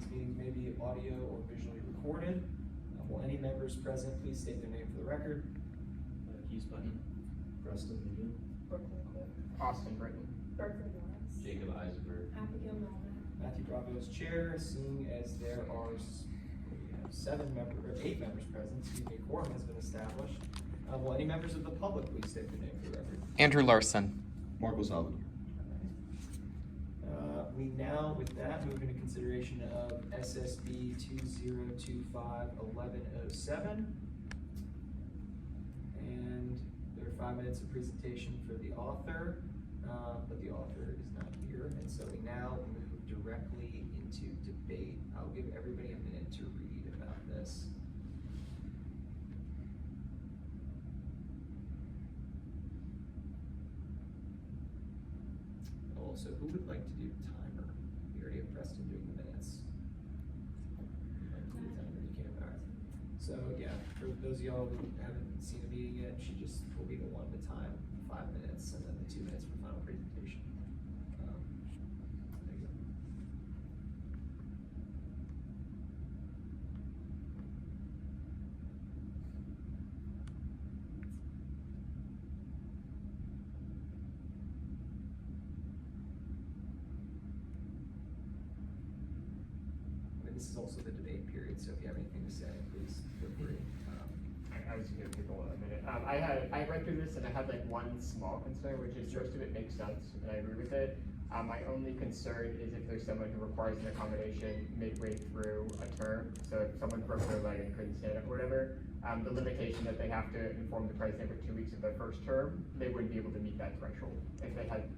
These meetings may be audio or visually recorded. Will any members present please state their name for the record? Keys Button. Preston Megan. Brooklyn Court. Austin Britton. Berkeley Morris. Jacob Eisenberg. Abigail Melvin. Matthew Bravo is chair, seeing as there are 8 members present, excuse me, quorum has been established. Will any members of the public please state their name for the record? Andrew Larson. Marco Salvador. We now, with that, move into consideration of SSB 2025-1107. And there are 5 minutes of presentation for the author, but the author is not here. And so we now move directly into debate. I'll give everybody a minute to read about this. Also, who would like to do timer? We already have Preston doing the minutes. So yeah, for those of y'all who haven't seen the meeting yet, she just will be the one to time 5 minutes and then the 2 minutes for final presentation. There you go. This is also the debate period, so if you have anything to say, please feel free. I was gonna give people a minute. I read through this and I had like one small concern, which is most of it makes sense and I agree with it. My only concern is if there's someone who requires an accommodation midway through a term. So if someone broke their leg and couldn't stand up or whatever, the limitation that they have to inform the president for 2 weeks of their first term, they wouldn't be able to meet that threshold if they had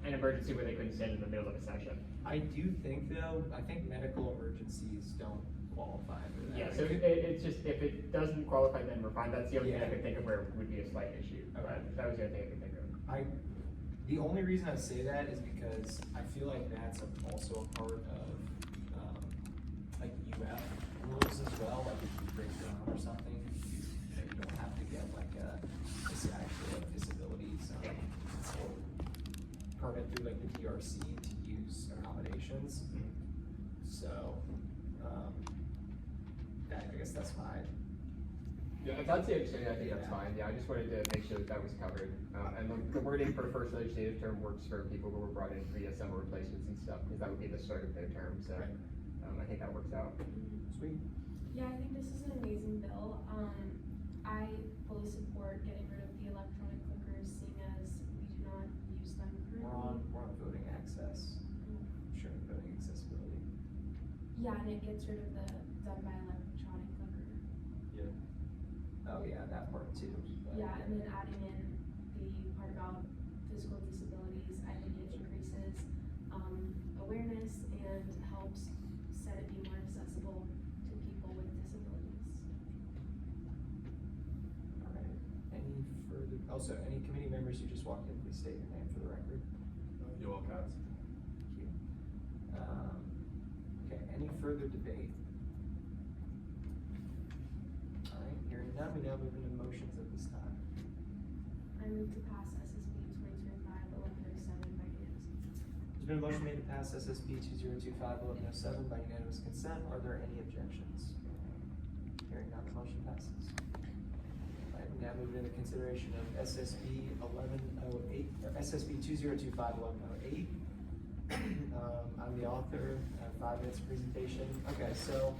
an emergency where they couldn't stand in the middle of a session. I do think though, I think medical emergencies don't qualify for that. Yeah, so it's just, if it doesn't qualify, then we're fine. That's the only thing I could think of where it would be a slight issue. Okay. That was the only thing I could think of. The only reason I say that is because I feel like that's also a part of like UF rules as well. Like if you break down or something, you don't have to get like this actual like disabilities permit through like the DRC to use accommodations. So I guess that's my. Yeah, if that's the understanding, I think that's fine. Yeah, I just wanted to make sure that that was covered. And the wording for first legislative term works for people who were brought in via summer replacements and stuff, because that would be the start of their term. So Right. I think that works out. Sweet. Yeah, I think this is an amazing bill. I fully support getting rid of the electronic clickers, seeing as we do not use them We're currently. on voting access. Sure, voting accessibility. Yeah, and it gets rid of the done by electronic clicker. Oh yeah, that part too. But Yeah, and then adding in the part about physical disabilities, I think it increases awareness and helps set it be more accessible to people with disabilities. All right. Any further? Also, any committee members who just walked in, please state your name for the record. Yoel Katz. Thank you. Okay. Any further debate? All right. Hearing none, we now move into motions at this time. I move to pass SSB 2025-1107 by unanimous. There's been a motion made to pass SSB 2025-1107 by unanimous consent. Are there any objections? Hearing none, the motion passes. All right, we now move into consideration of SSB 1108, or SSB 2025-1108. I'm the author. I have 5 minutes of presentation. Okay, so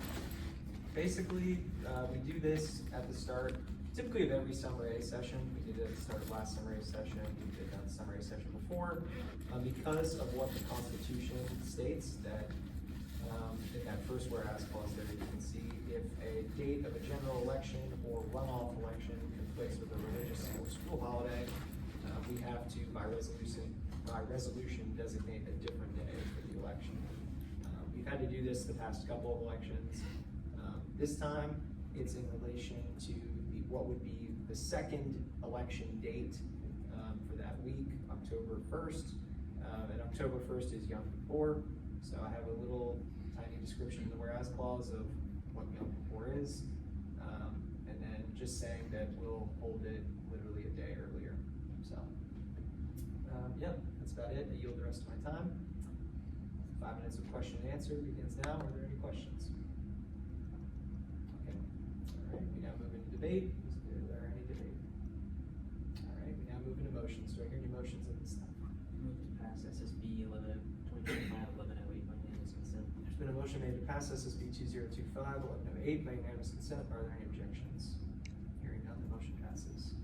basically, we do this at the start, typically of every summer A session. We did it at the start of last summer A session. We did it on the summer A session before. Because of what the Constitution states, that in that first whereas clause there, you can see if a date of a general election or runoff election conflicts with a religious or school holiday, we have to, by resolution, designate a different day for the election. We've had to do this the past couple of elections. This time, it's in relation to what would be the second election date for that week, October 1st. And October 1st is Yom Kippur, so I have a little tiny description in the whereas clause of what Yom Kippur is, and then just saying that we'll hold it literally a day earlier. So, yeah, that's about it. I yield the rest of my time. 5 minutes of question and answer begins now. Are there any questions? Okay, all right, we now move into debate. Is there any debate? All right, we now move into motions. Do I hear any motions at this time? Move to pass SSB 2025-1108 by unanimous consent. There's been a motion made to pass SSB 2025-1108 by unanimous consent. Are there any objections? Hearing none, the motion passes.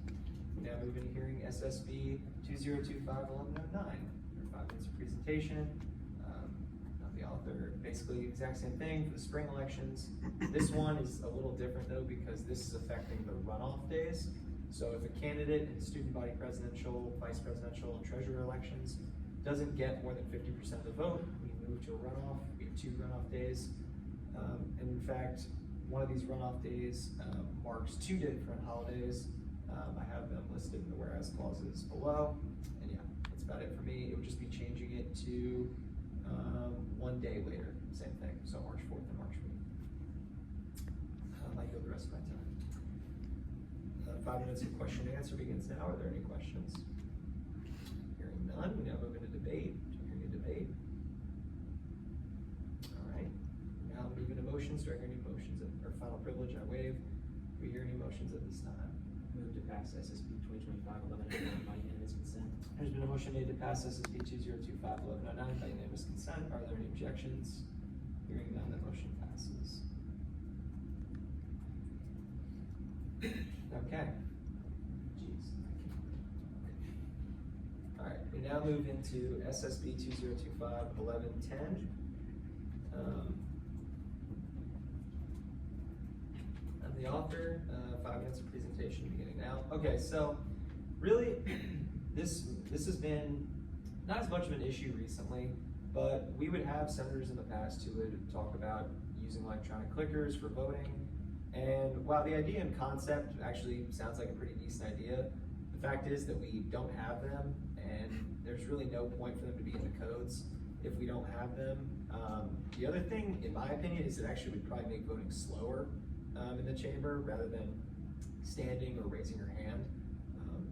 We now move into hearing SSB 2025-1109. There are 5 minutes of presentation. Not the author. Basically, the exact same thing for the spring elections. This one is a little different though because this is affecting the runoff days. So if a candidate in student body presidential, vice presidential, and treasurer elections doesn't get more than 50% of the vote, we move to a runoff. We have 2 runoff days. And in fact, one of these runoff days marks 2 different holidays. I have them listed in the whereas clauses below. And yeah, that's about it for me. It would just be changing it to 1 day later, same thing. So March 4th and March 5th. I yield the rest of my time. 5 minutes of question and answer begins now. Are there any questions? Hearing none, we now move into debate. Do I hear any debate? All right, now move into motions. Do I hear any motions? Or final privilege, I waive. Do we hear any motions at this time? Move to pass SSB 2025-1109 by unanimous consent. There's been a motion made to pass SSB 2025-1109 by unanimous consent. Are there any objections? Hearing none, the motion passes. Okay. Jeez. All right, we now move into SSB 2025-1110. I'm the author. 5 minutes of presentation beginning now. Okay, so really, this has been not as much of an issue recently, but we would have senators in the past who would talk about using electronic clickers for voting. And while the idea and concept actually sounds like a pretty decent idea, the fact is that we don't have them, and there's really no point for them to be in the codes if we don't have them. The other thing, in my opinion, is it actually would probably make voting slower in the chamber rather than standing or raising your hand,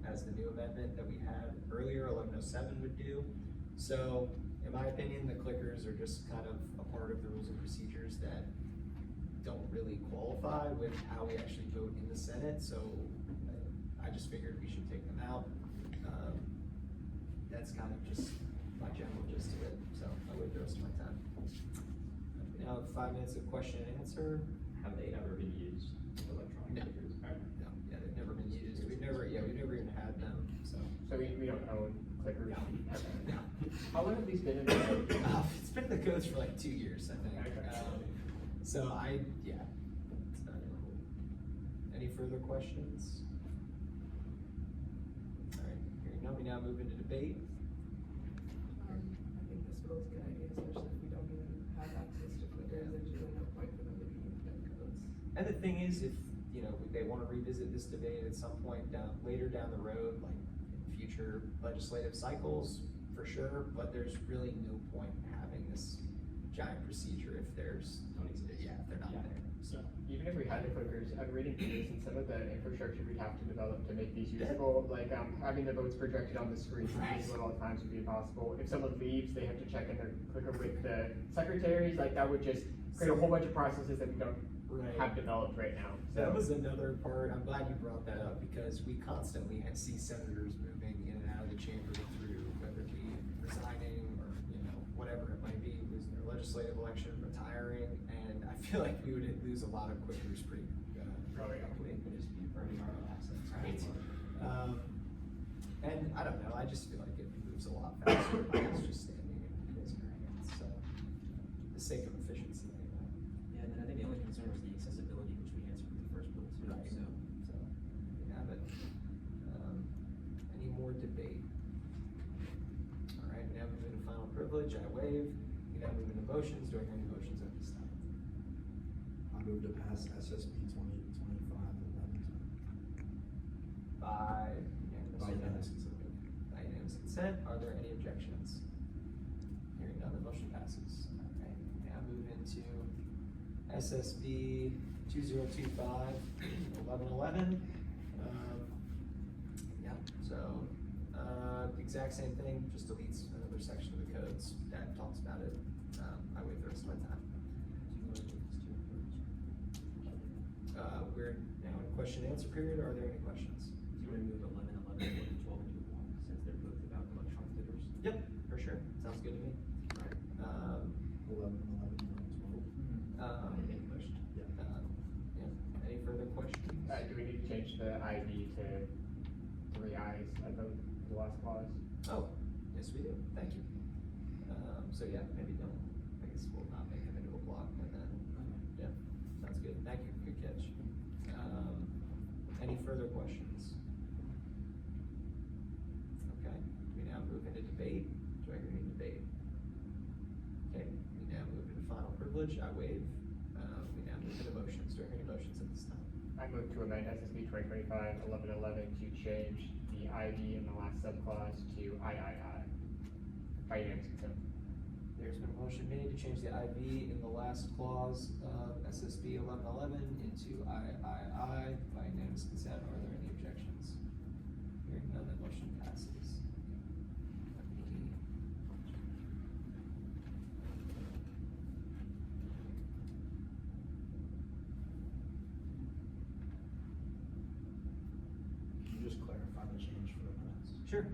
as the new amendment that we had earlier, 1107, would do. So, in my opinion, the clickers are just kind of a part of the rules and procedures that don't really qualify with how we actually vote in the Senate, so I just figured we should take them out. That's kind of just my general gist of it, so I'll wait the rest of my time. We now have 5 minutes of question and answer. Have they ever been used, electronic No. clickers? No, yeah, they've never been used. We've never even had them, so. So we don't own clickers? No. Okay. No. How long have these been in the code? It's been in the codes for like 2 years, I think. Okay. So yeah, it's not really. Any further questions? All right, hearing none, we now move into debate. I think this bill's a good idea, especially if we don't even have access to clickers, there's really no point for them to be in codes. And the thing is, if, you know, they want to revisit this debate at some point later down the road, like in future legislative cycles, for sure, but there's really no point in having this giant procedure if there's, if they're not there, so. Even if we had the clickers, I'm reading through this and some of the infrastructure we'd have to develop to make these usable, like having the votes projected on the screen at all times would be impossible. If someone leaves, they have to check in their clicker with the secretaries, like that would just create a whole bunch of processes that we don't have developed right now. So That was another part, I'm glad you brought that up, because we constantly see senators moving in and out of the chamber through, whether it be resigning or, you know, whatever it might be, losing their legislative election, retiring, and I feel like we would lose a lot of clickers pretty quickly. Could just be burning our own assets. Right. And I don't know, I just feel like it moves a lot faster by us just standing and raising our hands, so, for the sake of efficiency anyway. Yeah, and then I think the only concern was the accessibility, which we answered with the first bill too, Right. so. So, we have it. Any more debate? All right, we now move into final privilege, I waive. We now move into motions, do I hear any motions at this time? I move to pass SSB 2025-1110. By By unanimous consent. By unanimous consent, are there any objections? Hearing none, the motion passes. All right, we now move into SSB 2025-1111. Yeah, so, the exact same thing, just deletes another section of the codes that talks about it. I wait the rest of my time. We're now in question and answer period. Are there any questions? Do you remove 11, 11, 12, and 1, since they're both about electronic figures? Yep, for sure. Sounds good to me. Right. 11, 12. Any question? Yeah. Yeah. Any further questions? Do we need to change the ID to 3 I's at the last clause? Oh, yes, we do. Thank you. So yeah, maybe don't. I guess we'll not make them into a block, and then yeah, sounds good. Thank you. Good catch. Any further questions? Okay, we now move into debate. Do I hear any debate? Okay, we now move into final privilege. I waive. We now move into motions. Do I hear any motions at this time? I move to amend SSB 2025-1111 to change the ID in the last subclause to III. By unanimous consent. There's been a motion made to change the IV in the last clause of SSB 1111 into III by unanimous consent. Are there any objections? Hearing none, that motion passes. Can you just clarify the change for the minutes? Sure.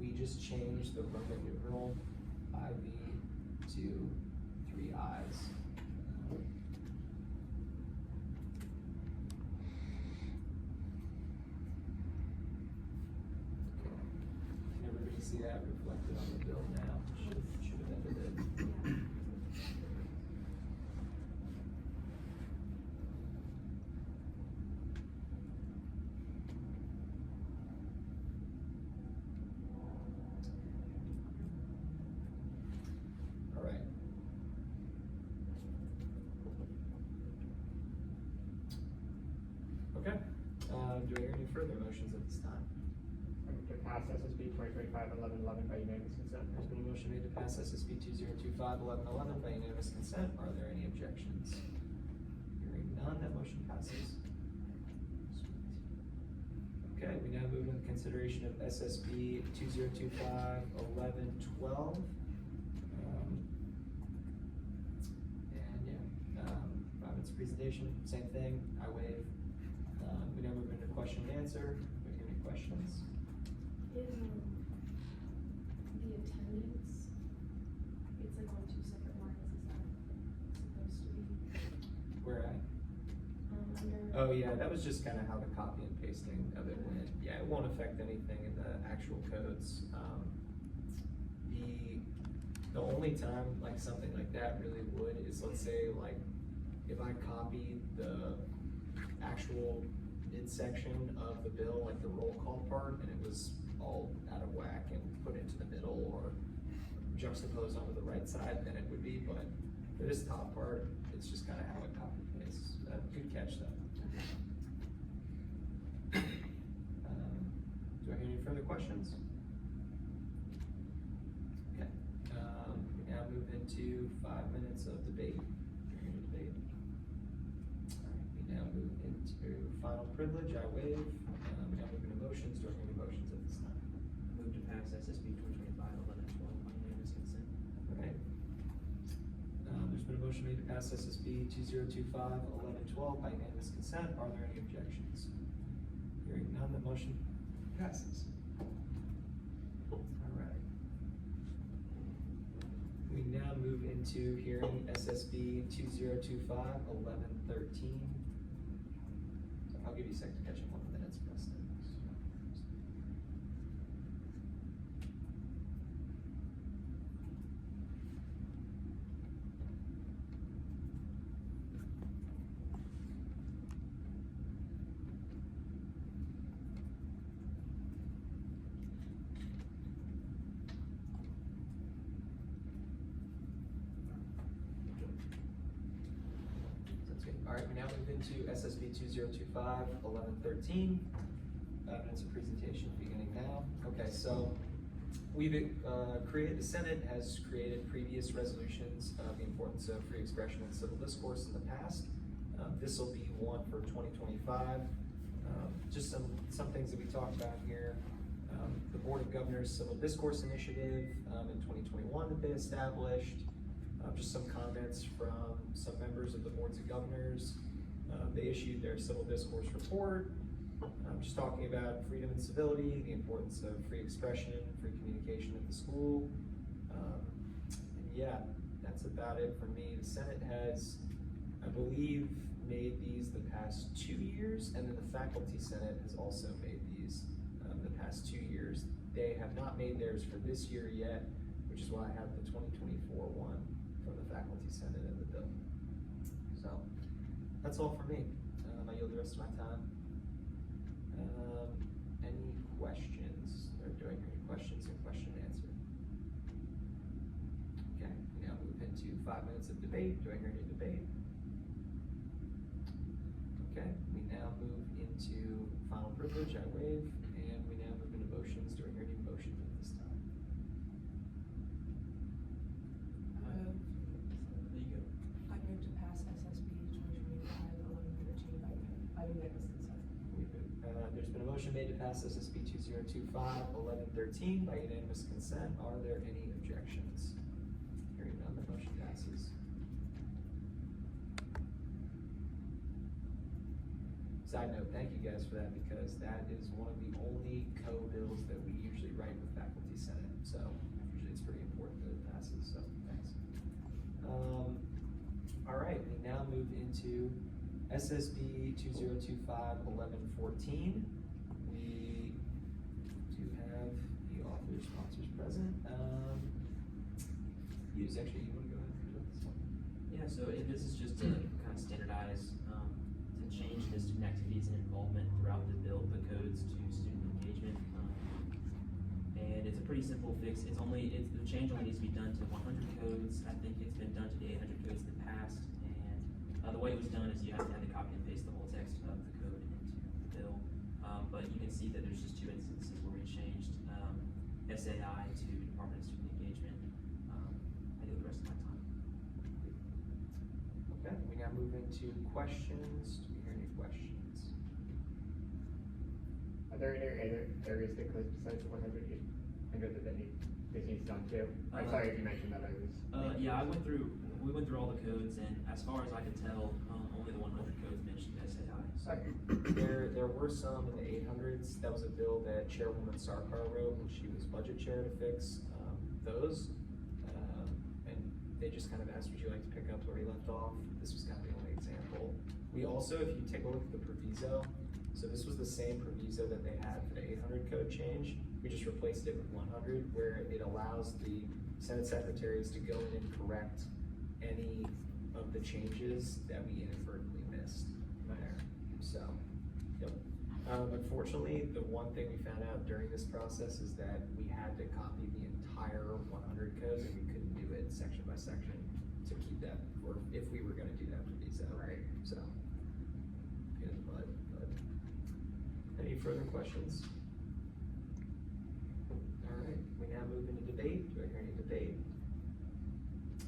We just changed the Roman numeral IV to 3 I's. Can everybody see that reflected on the bill now? Should have ended it. All right. Okay, do I hear any further motions at this time? I move to pass SSB 2025-1111 by unanimous consent. There's been a motion made to pass SSB 2025-1111 by unanimous consent. Are there any objections? Hearing none, that motion passes. Okay, we now move into consideration of SSB 2025-1112. And yeah, 5 minutes presentation, same thing, I waive. We now move into question and answer. Do you have any questions? In the attendance, it's like on 2 separate lines, is that supposed to be, Where at? under? Oh yeah, that was just kind of how the copy and pasting of it went. Yeah, it won't affect anything in the actual codes. The only time like something like that really would is, let's say, like if I copied the actual midsection of the bill, like the roll call part, and it was all out of whack and put into the middle or juxtaposed onto the right side, then it would be, but for this top part, it's just kind of how it copy and pastes. Good catch though. Do I hear any further questions? Okay, we now move into 5 minutes of debate. During the debate. All right, we now move into final privilege. I waive. We now move into motions. Do I hear any motions at this time? Move to pass SSB 2025-1112 by unanimous consent. Okay. There's been a motion made to pass SSB 2025-1112 by unanimous consent. Are there any objections? Hearing none, the motion passes. All right. We now move into hearing SSB 2025-1113. I'll give you a second to catch up on the minutes, Preston. Sounds good. All right, we now move into SSB 2025-1113. Minutes of presentation beginning now. Okay, so we've created, the Senate has created previous resolutions of the importance of free expression and civil discourse in the past. This will be one for 2025. Just some things that we talked about here. The Board of Governors Civil Discourse Initiative, in 2021 that they established. Just some comments from some members of the Boards of Governors. They issued their Civil Discourse Report, just talking about freedom and civility, the importance of free expression, free communication at the school. And yeah, that's about it for me. The Senate has, I believe, made these the past 2 years, and then the Faculty Senate has also made these the past 2 years. They have not made theirs for this year yet, which is why I have the 2024 one from the Faculty Senate and the bill. So, that's all for me. I yield the rest of my time. Any questions, or do I hear any questions and question and answer? Okay, we now move into 5 minutes of debate. Do I hear any debate? Okay, we now move into final privilege, I waive, and we now move into motions. Do I hear any motions at this time? There you go. I move to pass SSB 2025-1113 by unanimous consent. There's been a motion made to pass SSB 2025-1113 by unanimous consent. Are there any objections? Hearing none, the motion passes. Side note, thank you guys for that, because that is one of the only co-bills that we usually write with Faculty Senate. So usually it's pretty important that it passes, so thanks. All right, we now move into SSB 2025-1114. We do have the authors, sponsors present. You wanna go ahead and present this one? Yeah, so this is just to kind of standardize, to change the student activities and involvement throughout the bill, the codes to student engagement. And it's a pretty simple fix. The change only needs to be done to 100 codes. I think it's been done to the 800 codes in the past. And the way it was done is you have to copy and paste the whole text of the code into the bill. But you can see that there's just 2 instances where we changed SAI to Department of Student Engagement. I do the rest of my time. Okay, we now move into questions. Do we hear any questions? Are there any other areas that could, besides the 100, that this needs done too? I'm sorry if you mentioned that, Yeah, we went through all the codes, and as far as I could tell, only the 100 codes mentioned SAI. So. There were some in the 800s. That was a bill that Chairwoman Sarkar wrote when she was budget chair to fix those. And they just kind of asked, would you like to pick up where we left off? This was kind of the only example. We also, if you take a look at the proviso, so this was the same proviso that they had for the 800 code change. We just replaced it with 100, where it allows the Senate secretaries to go in and correct any of the changes that we inadvertently missed there. So, yep. Unfortunately, the one thing we found out during this process is that we had to copy the entire 100 codes, and we couldn't do it section by section to keep that, or if we were gonna do that proviso. Right. So, but any further questions? All right, we now move into debate. Do I hear any debate?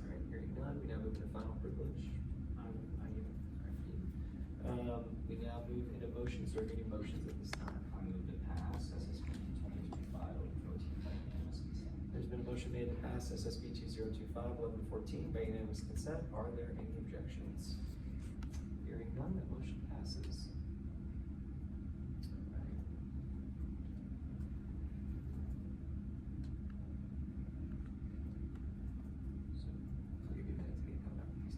All right, hearing none, we now move into final privilege. We now move into motions. Do I hear any motions at this time? I move to pass SSB 2025-1114 by unanimous consent. There's been a motion made to pass SSB 2025-1114 by unanimous consent. Are there any objections? Hearing none, that motion passes. All right. So, I'll give you a minute to get coming up with these.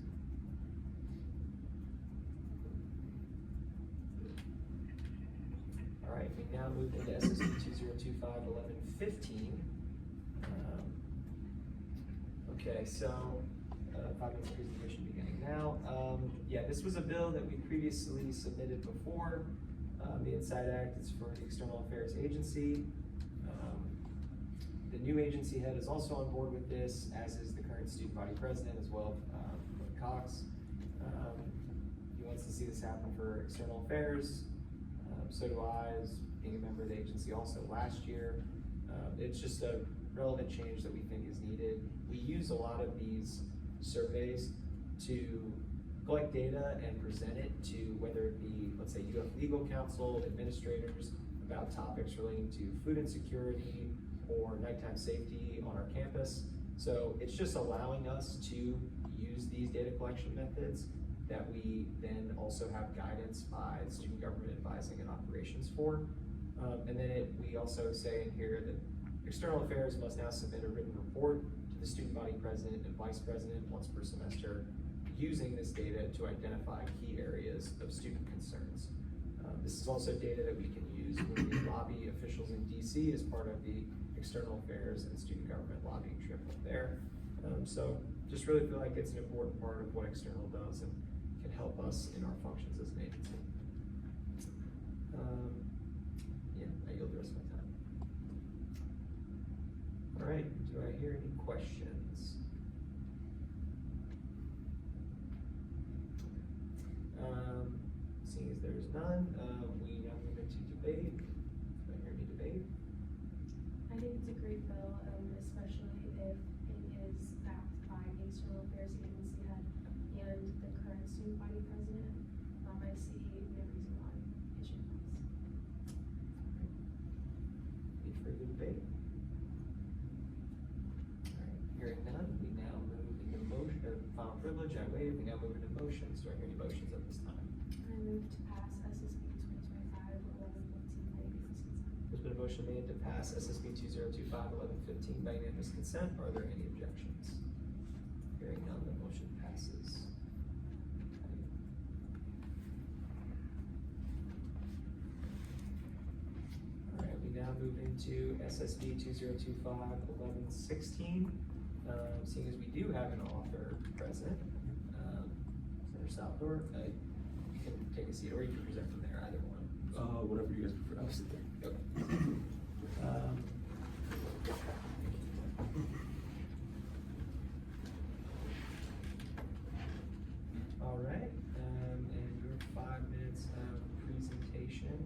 All right, we now move into SSB 2025-1115. Okay, so 5 minutes presentation beginning now. Yeah, this was a bill that we previously submitted before. The Inside Act is for the External Affairs Agency. The new agency head is also on board with this, as is the current student body president as well, Cox. He wants to see this happen for external affairs. So do I, as being a member of the agency also last year. It's just a relevant change that we think is needed. We use a lot of these surveys to collect data and present it to, whether it be, let's say, UF legal counsel, administrators, about topics relating to food insecurity or nighttime safety on our campus. So it's just allowing us to use these data collection methods that we then also have guidance by the student government advising and operations for. And then we also say in here that external affairs must now submit a written report to the student body president and vice president once per semester, using this data to identify key areas of student concerns. This is also data that we can use when we lobby officials in DC as part of the external affairs and student government lobbying trip up there. So just really feel like it's an important part of what external does and can help us in our functions as an agency. Yeah, I yield the rest of my time. All right, do I hear any questions? Seeing as there's none, we now move into debate. Do I hear any debate? I think it's a great bill, especially if it is backed by the External Affairs Agency head and the current student body president. I see no reason why it should pass. Any further debate? All right, hearing none, we now move into motion, final privilege, I waive, we now move into motions. Do I hear any motions at this time? I move to pass SSB 2025-1115 by unanimous consent. There's been a motion made to pass SSB 2025-1115 by unanimous consent. Are there any objections? Hearing none, the motion passes. All right, we now move into SSB 2025-1116. Seeing as we do have an author present, Senator Salvador, you can take a seat or you can present from there, either one. Whatever you guys prefer. I'll sit there. Okay. All right, and your 5 minutes of presentation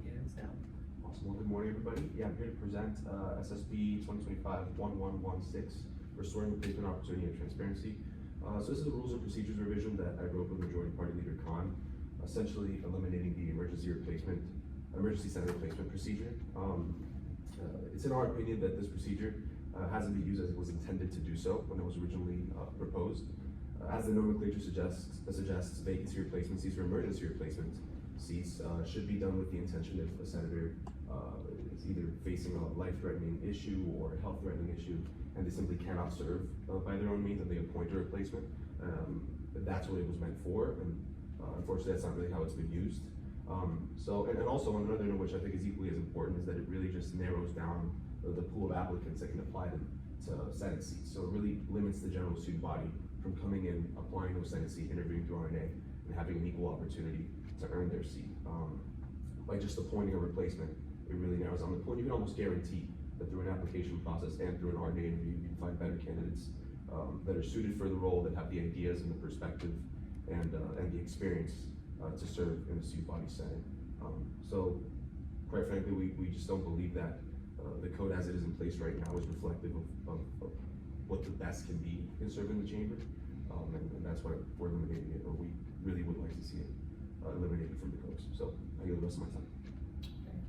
begins now. Awesome. Well, good morning, everybody. Yeah, I'm here to present SSB 2025-1116, Restoring Replacement Opportunity and Transparency. So this is a rules and procedures revision that I wrote with Majority Party Leader Khan, essentially eliminating the emergency center replacement procedure. It's in our opinion that this procedure hasn't been used as it was intended to do so when it was originally proposed. As the nomenclature suggests, vacancy replacement seats or emergency replacement seats should be done with the intention if a senator is either facing a life-threatening issue or a health-threatening issue, and they simply cannot serve by their own means, and they appoint a replacement. That's what it was meant for, and unfortunately, that's not really how it's been used. And also another note, which I think is equally as important, is that it really just narrows down the pool of applicants that can apply to Senate seats. So it really limits the general student body from coming in, applying to a Senate seat, interviewing through RNA, and having an equal opportunity to earn their seat. By just appointing a replacement, it really narrows down the pool. You can almost guarantee that through an application process and through an RNA interview, you can find better candidates that are suited for the role, that have the ideas and the perspective and the experience to serve in the student body setting. So, quite frankly, we just don't believe that the code as it is in place right now is reflective of what the best can be in serving the chamber, and that's why we're eliminating it, or we really would like to see it eliminated from the codes. So I give the rest of my time. Okay.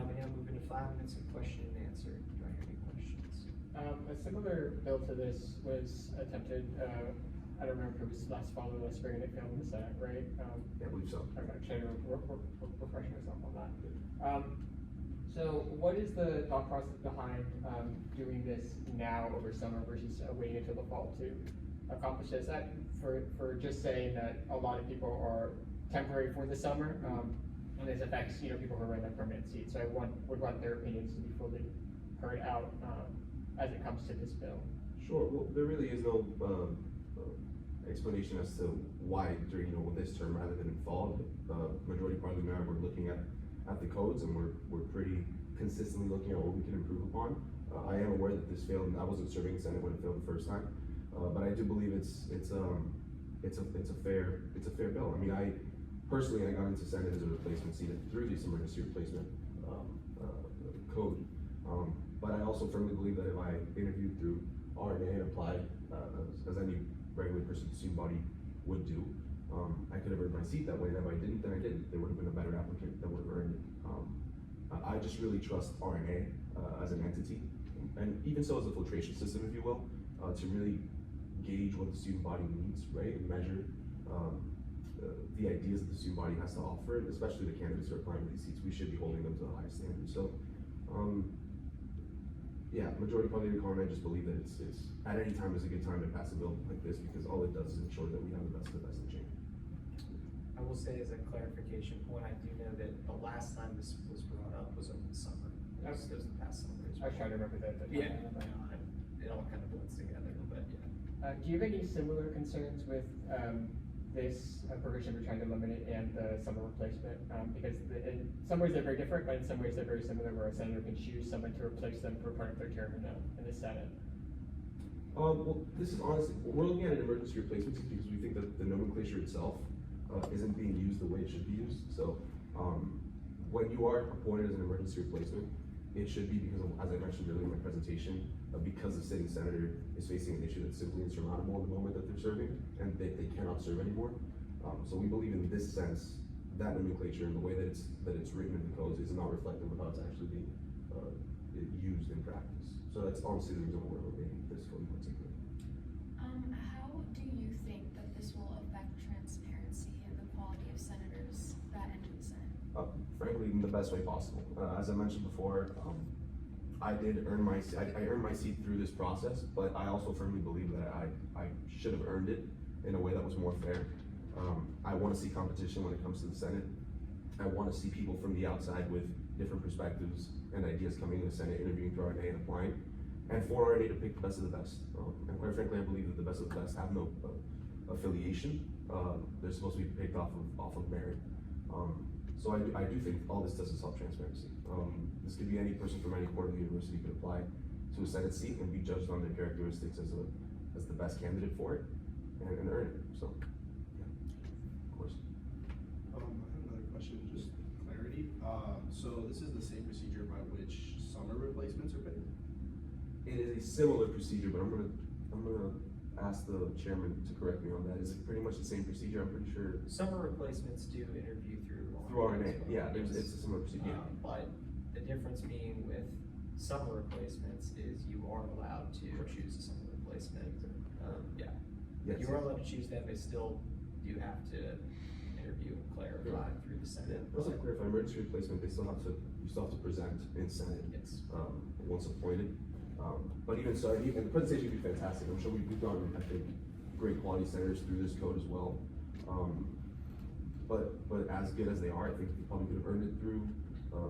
We now move into 5 minutes of question and answer. Do I hear any questions? A similar bill to this was attempted, I don't remember if it was last fall or last spring, and it failed in the Senate, right? Yeah, I believe so. I'm actually refreshing myself on that. So what is the thought process behind doing this now over summer versus waiting until the fall to accomplish this? That for just saying that a lot of people are temporary for the summer, and this affects people who are in their permanent seats. So I would want their opinions to be fully heard out as it comes to this bill. Sure. Well, there really is no explanation as to why during this term rather than in fall. Majority Party Leader and I were looking at the codes, and we're pretty consistently looking at what we can improve upon. I am aware that this failed, and I wasn't serving in Senate when it failed the first time, but I do believe it's a fair bill. I mean, I personally got into Senate as a replacement seat through this emergency replacement code, but I also firmly believe that if I interviewed through RNA and applied as any regular person in the student body would do, I could have earned my seat that way, and if I didn't, then I didn't. There would have been a better applicant that would have earned it. I just really trust RNA as an entity, and even so as a filtration system, if you will, to really gauge what the student body needs, right, and measure the ideas that the student body has to offer, especially the candidates who are applying for these seats. We should be holding them to the highest standard. So, yeah, majority party requirement, I just believe that it's at any time is a good time to pass a bill like this, because all it does is ensure that we have the best of the best in change. I will say as a clarification point, I do know that the last time this was brought up was over the summer. It was the past summer. I was trying to remember that. Yeah, it all kind of blends together, but yeah. Do you have any similar concerns with this provision we're trying to eliminate and the summer replacement? Because in some ways they're very different, but in some ways they're very similar, where a senator can choose someone to replace them for part of their term in the Senate. Well, this is honestly, we're looking at an emergency replacement seat because we think that the nomenclature itself isn't being used the way it should be used. So, when you are appointed as an emergency replacement, it should be because of, as I mentioned earlier in my presentation, because the sitting senator is facing an issue that's simply insurmountable in the moment that they're serving, and they cannot serve anymore. So we believe in this sense, that nomenclature and the way that it's written in the codes is not reflective of how it's actually being used in practice. So that's honestly the reason why we're looking at this code in particular. How do you think that this will affect transparency and the quality of senators that enter the Senate? Frankly, in the best way possible. As I mentioned before, I earned my seat through this process, but I also firmly believe that I should have earned it in a way that was more fair. I want to see competition when it comes to the Senate. I want to see people from the outside with different perspectives and ideas coming to the Senate, interviewing through RNA and applying, and for RNA to pick the best of the best. And quite frankly, I believe that the best of the best have no affiliation. They're supposed to be picked off of merit. So I do think all this does is help transparency. This could be any person from any corner of the university could apply to a Senate seat and be judged on their characteristics as the best candidate for it and earn it. So, yeah, of course. I have another question, just clarity. So this is the same procedure by which summer replacements are paid? It is a similar procedure, but I'm gonna ask the chairman to correct me on that. Is it pretty much the same procedure? I'm pretty sure. Summer replacements do interview through RNA, as well. yeah, it's a similar procedure. But the difference being with summer replacements is you are allowed to choose a summer replacement. Yeah. Yes. You are allowed to choose them, but still you have to interview and clarify through the Senate. Yeah, also clarify, emergency replacement, you still have to present in Senate. Yes. Once appointed. But even so, the presentation would be fantastic. I'm sure we've done, I think, great quality senators through this code as well. But as good as they are, I think you probably could have earned it through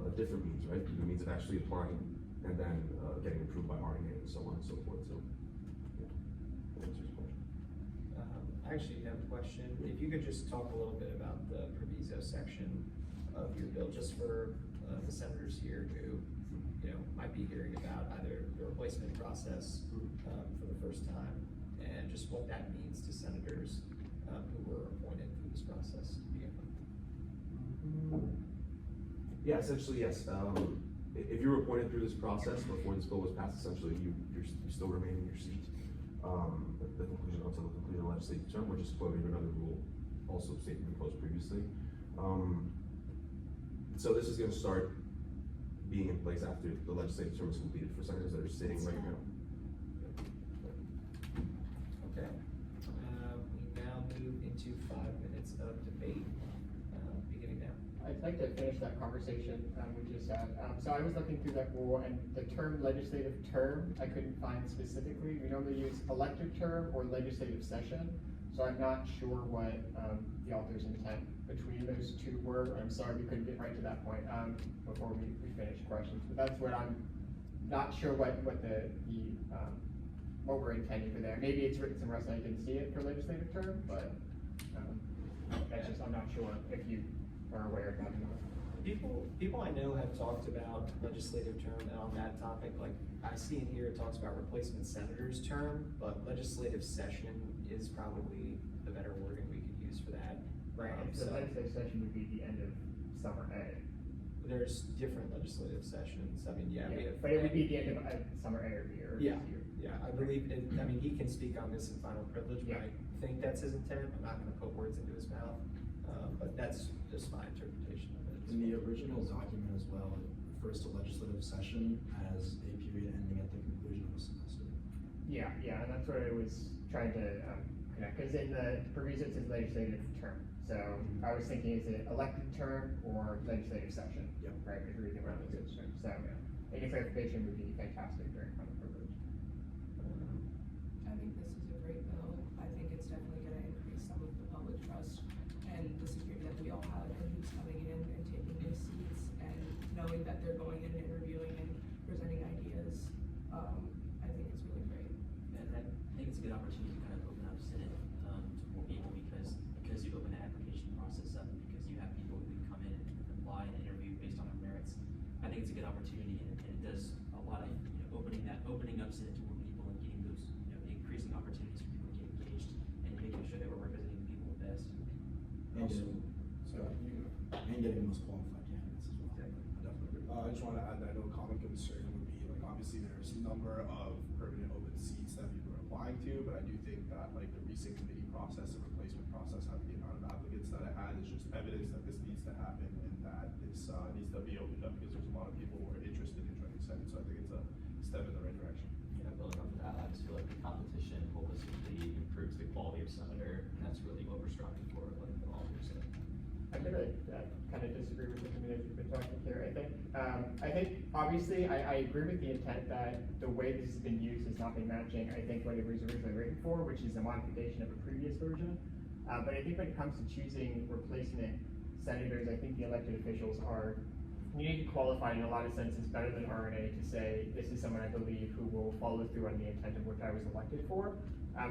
a different means, right? Through the means of actually applying and then getting approved by RNA and so on and so forth. So, yeah, that answers your question. I actually have a question. If you could just talk a little bit about the proviso section of your bill, just for the senators here who, might be hearing about either the replacement process for the first time, and just what that means to senators who were appointed through this process to begin with. Yeah, essentially, yes. If you were appointed through this process before this bill was passed, essentially you still remain in your seat until the conclusion of the legislative term, which is quoting another rule also stated in post previously. So this is going to start being in place after the legislative term is completed for senators that are sitting right now. Okay. We now move into 5 minutes of debate, beginning now. I'd like to finish that conversation we just had. So I was looking through that rule, and the term legislative term I couldn't find specifically. We normally use elective term or legislative session, so I'm not sure what the author's intent between those two were. I'm sorry we couldn't get right to that point before we finish questions, but that's what I'm not sure what we're intending for there. Maybe it's written somewhere else and I didn't see it for legislative term, but that's just, I'm not sure if you are aware of that or not. People I know have talked about legislative term, and on that topic, like I see in here, it talks about replacement senator's term, but legislative session is probably the better wording we could use for that. Right, and so the legislative session would be the end of summer A. There's different legislative sessions. I mean, yeah, we have. But it would be the end of summer A or B or Yeah, Yeah, I believe, I mean, he can speak on this in final privilege, but I think that's his intent. I'm not gonna put words into his mouth, but that's just my interpretation of it. In the original document as well, it refers to legislative session as a period ending at the conclusion of a semester. Yeah, and that's what I was trying to, connect, cause in the proviso it says legislative term. So I was thinking, is it elected term or legislative session? Yep. Right, because we're reading around the term, so any clarification would be fantastic during final privilege. I think this is a great bill. I think it's definitely gonna increase some of the public trust and the security that we all have in who's coming in and taking these seats and knowing that they're going in and interviewing and presenting ideas. I think it's really great. And I think it's a good opportunity to kind of open up Senate, to more people because you open the application process up, because you have people who can come in and apply and interview based on their merits. I think it's a good opportunity, and it does a lot of, opening up Senate to more people and getting those, increasing opportunities for people to get engaged and making sure that we're representing the people the best. And Also, getting, and getting the most qualified candidates as well. I definitely agree. I just wanna add that I know a common concern would be, like, obviously there's a number of permanent open seats that people are applying to, but I do think that, like, the recent committee process and replacement process, having the amount of applicants that it had is just evidence that this needs to happen and that this, needs to be opened up, because there's a lot of people who are interested in joining Senate, so I think it's a step in the right direction. Yeah, building up to that, I just feel like the competition holistically improves the quality of senator, and that's really what we're striving for, like all of you said. I'm gonna kind of disagree with what as you've been talking here. I think obviously I agree with the intent that the way this has been used has not been matching, I think, what it was originally written for, which is a modification of a previous version. But I think when it comes to choosing replacement senators, I think the elected officials are uniquely qualified in a lot of senses, better than RNA, to say this is someone I believe who will follow through on the intent of which I was elected for.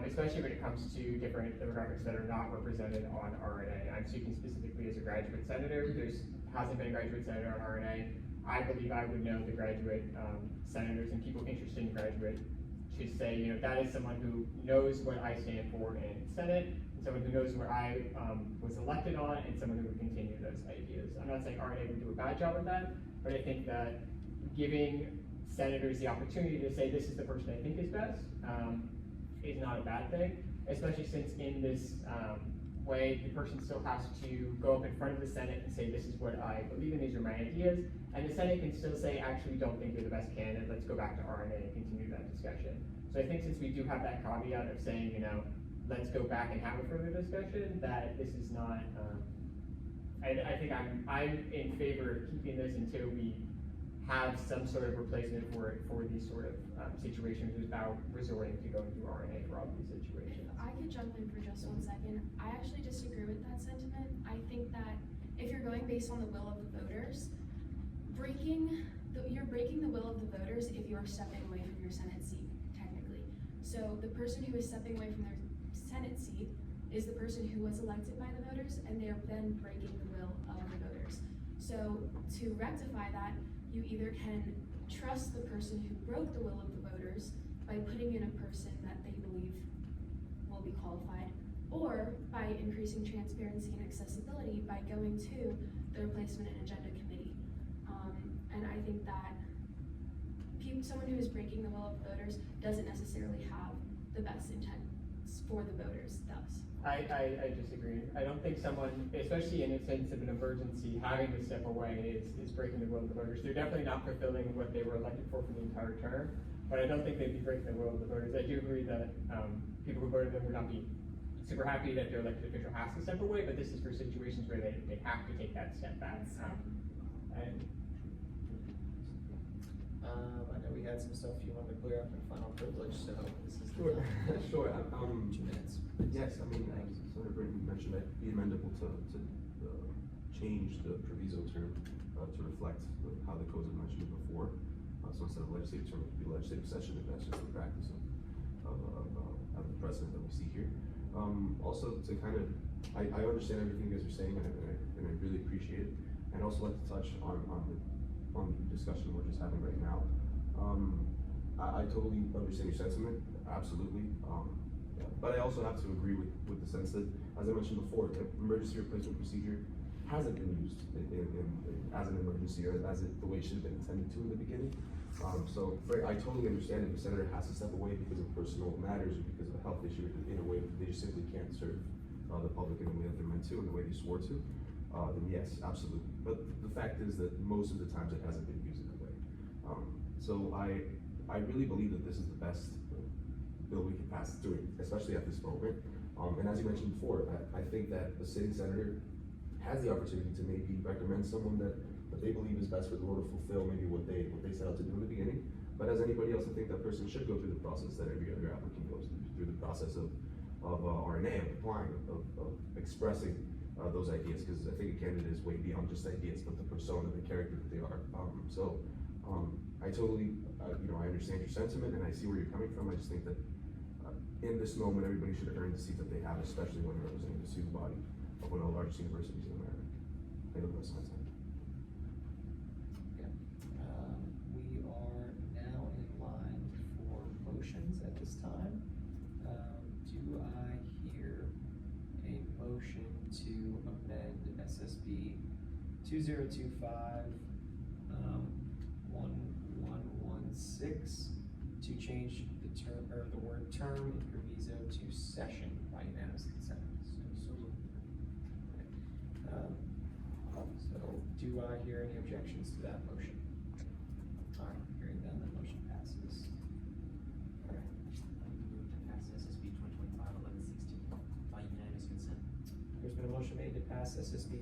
Especially when it comes to different demographics that are not represented on RNA. I'm speaking specifically as a graduate senator. Hasn't been a graduate senator on RNA. I believe I would know the graduate senators and people interested in graduate to say, that is someone who knows what I stand for in Senate, and someone who knows where I was elected on, and someone who would continue those ideas. I'm not saying RNA would do a bad job of that, but I think that giving senators the opportunity to say this is the person I think is best, is not a bad thing, especially since in this way, the person still has to go up in front of the Senate and say, this is what I believe in, these are my ideas, and the Senate can still say, actually, don't think you're the best candidate, let's go back to RNA and continue that discussion. So I think since we do have that caveat of saying, let's go back and have a further discussion, that this is not, I think I'm in favor of keeping this until we have some sort of replacement for these sort of situations without resorting to going through RNA for all of these situations. If I could jump in for just 1 second, I actually disagree with that sentiment. I think that if you're going based on the will of the voters, you're breaking the will of the voters if you are stepping away from your Senate seat, technically. So the person who is stepping away from their Senate seat is the person who was elected by the voters, and they are then breaking the will of the voters. So to rectify that, you either can trust the person who broke the will of the voters by putting in a person that they believe will be qualified, or by increasing transparency and accessibility by going to the replacement and agenda committee. And I think that someone who is breaking the will of the voters doesn't necessarily have the best intent for the voters thus. I disagree. I don't think someone, especially in a sense of an emergency, having to step away is breaking the will of the voters. They're definitely not fulfilling what they were elected for the entire term, but I don't think they'd be breaking the will of the voters. I do agree that people who voted them would not be super happy that their elected official has to step away, but this is for situations where they have to take that step back. I know we had some stuff you wanted to clear up in final privilege, so this is Sure, sure. 2 minutes. Yes, I mean, as Senator Britton mentioned, I'd be amendable to change the proviso term to reflect how the codes have mentioned it before. So instead of legislative term, it could be legislative session, if that's just the practice of the precedent that we see here. Also to kind of, I understand everything you guys are saying, and I really appreciate it. I'd also like to touch on the discussion we're just having right now. I totally understand your sentiment, absolutely. But I also have to agree with the sense that, as I mentioned before, the emergency replacement procedure hasn't been used as an emergency, or the way it should have been intended to in the beginning. I totally understand if the senator has to step away because of personal matters or because of a health issue in a way that they just simply can't serve the public in the way that they're meant to, in the way they swore to, then yes, absolutely. But the fact is that most of the times it hasn't been used in that way. So I really believe that this is the best bill we can pass through, especially at this moment. And as you mentioned before, I think that the sitting senator has the opportunity to maybe recommend someone that they believe is best for the role to fulfill maybe what they set out to do in the beginning. But as anybody else, I think that person should go through the process that every other applicant goes through the process of RNA, of applying, of expressing those ideas, because I think a candidate is way beyond just ideas, but the persona, the character that they are. I totally, I understand your sentiment and I see where you're coming from. I just think that in this moment, everybody should earn the seat that they have, especially when they're representing the student body of one of the largest universities in America. I know that's my time. We are now in line for motions at this time. Do I hear a motion to amend SSB 2025 1116 to change the term, or the word term in proviso to session by unanimous consent? So do I hear any objections to that motion? All right, hearing none, the motion passes. All right. Move to pass SSB 2025-1116 by unanimous consent. There's been a motion made to pass SSB